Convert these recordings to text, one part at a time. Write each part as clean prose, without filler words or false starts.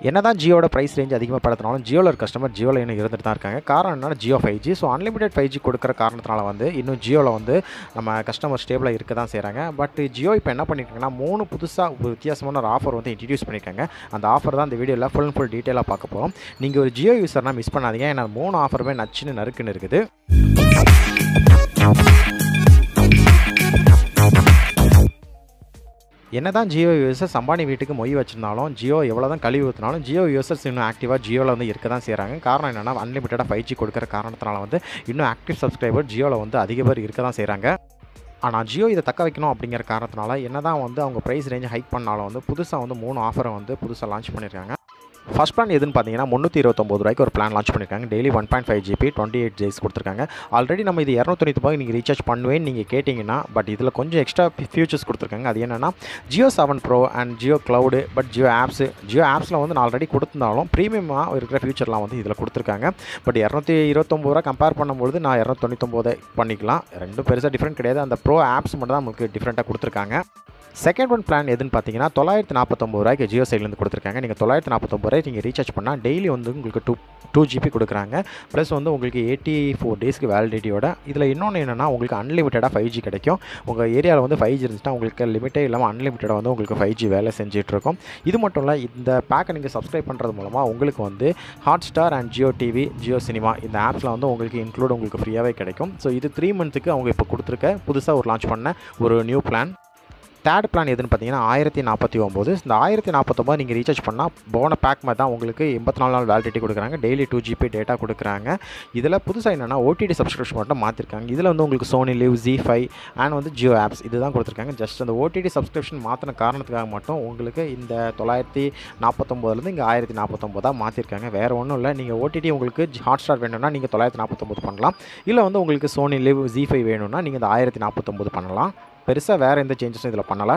என்னதான் ஜியோட price range அதிகமாக படுத்தினாலும் ஜியோவில் இருக்க கஸ்டமர் ஜியோவில் இன்னும் இருந்துட்டு தான் இருக்காங்க. காரணம் என்னன்னா Jio 5G. So unlimited 5G கொடுக்குற காரணத்தினால வந்து இன்னும் ஜியோவில் வந்து நம்ம கஸ்டமர் ஸ்டேபிளாக இருக்க தான் செய்கிறாங்க. பட் ஜியோ இப்போ என்ன பண்ணியிருக்காங்கன்னா 3 புதுசாக ஒரு வித்தியாசமான ஒரு ஆஃபர் வந்து இன்ட்ரடியூஸ் பண்ணியிருக்காங்க. அந்த ஆஃபர் தான் இந்த வீடியோவில் ஃபுல் அண்ட் ஃபுல் டீட்டெயிலாக பார்க்க போகிறோம். நீங்கள் ஒரு ஜியோ யூஸர்னால் மிஸ் பண்ணாதீங்க. ஏன்னா 3 ஆஃபருமே நச்சுன்னு நறுக்குன்னு இருக்குது. என்னதான் ஜியோ யூசர்ஸ் அம்பானி வீட்டுக்கு மொய் வச்சிருந்தாலும் ஜியோ எவ்வளோ தான் கழுவி ஊற்றினாலும் ஜியோ யூசர்ஸ் இன்னும் ஆக்டிவாக ஜியோவில் வந்து இருக்க தான் செய்கிறாங்க. காரணம் என்னென்னா அன்லிமிட்டடாக 5G கொடுக்குற காரணத்தினால வந்து இன்னும் ஆக்டிவ் சப்ஸ்கிரைபர் ஜியோவில் வந்து அதிக பேர் இருக்க தான் செய்கிறாங்க. ஆனால் ஜியோ இதை தக்க வைக்கணும் அப்படிங்கிற காரணத்தினால என்ன தான் வந்து அவங்க ப்ரைஸ் ரேஞ்சை ஹைக் பண்ணாலும் வந்து புதுசாக வந்து 3 ஆஃபரை வந்து புதுசாக லான்ச் பண்ணியிருக்காங்க. ஃபர்ஸ்ட் பிளான் எதுன்னு பார்த்தீங்கன்னா 329 ரூபாய்க்கு ஒரு பிளான் லான்ச் பண்ணியிருக்காங்க. டெய்லி 1.5 GB 28 GB கொடுத்துருக்காங்க. ஆல்ரெடி நம்ம இது 290 ரூபாய்க்கு நீங்கள் ரீசார்ஜ் பண்ணுவேன்னு நீங்கள் கேட்டிங்கன்னா பட் இதில் கொஞ்சம் எக்ஸ்ட்ரா ஃபியூச்சர்ஸ் கொடுத்துருக்காங்க. அது என்னென்னா Jio 7 Pro and Jio cloud but Jio ஆப்ஸில் வந்து நான் ஆல்ரெடி கொடுத்துருந்தாலும் ப்ரீமியமாக இருக்கிற ஃபியூச்சர்லாம் வந்து இதில் கொடுத்துருக்காங்க. பட் 229 ரூபா கம்பேர் பண்ணும்போது நான் 299 பண்ணிக்கலாம். ரெண்டும் பெருசாக டிஃப்ரெண்ட் கிடையாது. அந்த ப்ரோ ஆப்ஸ் மட்டும் தான் நமக்கு டிஃப்ரெண்ட்டாக கொடுத்துருக்காங்க. செகண்ட் ஒன் பிளான் எதுன்னு பார்த்தீங்கன்னா 949 ரூபாய்க்கு ஜியோ சைட்லேருந்து கொடுத்துருக்காங்க. நீங்கள் 949 ரூபாய் நீங்கள் ரீசார்ஜ் பண்ணால் டெய்லி வந்து உங்களுக்கு 2 GB கொடுக்குறாங்க. ப்ளஸ் வந்து உங்களுக்கு 84 டேஸ்க்கு வேலிடிட்டியோட. இதில் இன்னொன்று என்னென்னா உங்களுக்கு அன்லிமிட்டடாக 5G கிடைக்கும். உங்கள் ஏரியாவில் வந்து 5G இருந்துச்சுன்னா உங்களுக்கு லிமிட்டே இல்லாமல் அன்லிமிட்டடாக வந்து உங்களுக்கு 5G வேலை செஞ்சிட்ருக்கோம். இது மட்டும் இல்லை, இந்த பேக்கை நீங்கள் சப்ஸ்கிரைப் பண்ணுறது மூலமாக உங்களுக்கு வந்து Hotstar and Jio TV, Jio cinema இந்த ஆப்ஸில் வந்து உங்களுக்கு இன்க்ளூட் உங்களுக்கு ஃப்ரீயாகவே கிடைக்கும். ஸோ இது 3 மந்த்துக்கு அவங்க இப்போ கொடுத்துருக்க புதுசாக ஒரு லான்ச் பண்ண ஒரு நியூ பிளான். தேர்ட் பிளான் எதுன்னு பார்த்தீங்கன்னா 1049. இந்த 1049 நீங்கள் ரீசார்ஜ் பண்ணால் போன பேக் மாதிரி தான் உங்களுக்கு 84 நாள் வேலிடிட்டி கொடுக்குறாங்க. டெய்லி 2 GB டேட்டா கொடுக்குறாங்க. இதில் புதுசாக என்னென்னா ஓடிடி சப்ஸ்கிரிப்ஷன் மட்டும் மாற்றிருக்காங்க. இதில் வந்து உங்களுக்கு சோனி லிவ், ZEE5 அண்ட் வந்து ஜியோ ஆப்ஸ் இது தான் கொடுத்துருக்காங்க. ஜஸ்ட் அந்த ஓடிடி சப்ஸ்கிரிப்ஷன் மாற்றின காரணத்துக்காக மட்டும் உங்களுக்கு இந்த 949 இங்கே 1049 மாற்றிருக்காங்க. வேறு ஒன்றும் இல்லை. நீங்கள் ஓடிடி உங்களுக்கு ஹாட்ஸ்டார் வேணும்னா நீங்கள் 949 பண்ணலாம். இல்லை வந்து உங்களுக்கு சோனி லிவ், ZEE5 வேணும்னா நீங்கள் இந்த 1049 பண்ணலாம். பெருசாக வேறு எந்த சேஞ்சஸும் இதில் பண்ணலை.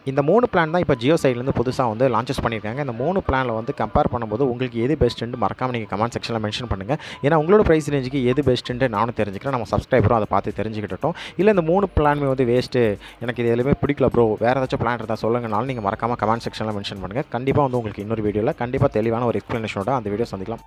இந்த 3 பிளான் தான் இப்போ ஜியோ சைட்லேருந்து புதுசாக வந்து லான்ச்சஸ் பண்ணியிருக்காங்க. இந்த 3 பிளானில் வந்து கம்பேர் பண்ணும்போது உங்களுக்கு எது பெஸ்ட்டுன்னு மறக்காமல் நீங்கள் கமெண்ட் செக்ஷனில் மென்ஷன் பண்ணுங்கள். ஏன்னா உங்களோட ப்ரைஸ் ரேஞ்சுக்கு எது பெஸ்ட்டுன்ட்டு நானும் தெரிஞ்சுக்கிறேன், நம்ம சப்ஸ்கிரைபரும் அதை பார்த்து தெரிஞ்சுக்கிட்டோம். இல்லை இந்த 3 பிளானுமே வந்து வேஸ்ட்டு, எனக்கு இது எதுவுமே பிடிக்கல ப்ரோ, வேறு ஏதாச்சும் பிளான் இருந்தால் சொல்லுங்கனாலும் நீங்கள் மறக்காமல் கமெண்ட் செக்ஷனில் மென்ஷன் பண்ணுங்கள். கண்டிப்பாக வந்து உங்களுக்கு இன்னொரு வீடியோவில் கண்டிப்பாக தெளிவான ஒரு எக்ஸ்ப்ளனேஷனோட அந்த வீடியோ சந்திக்கலாம்.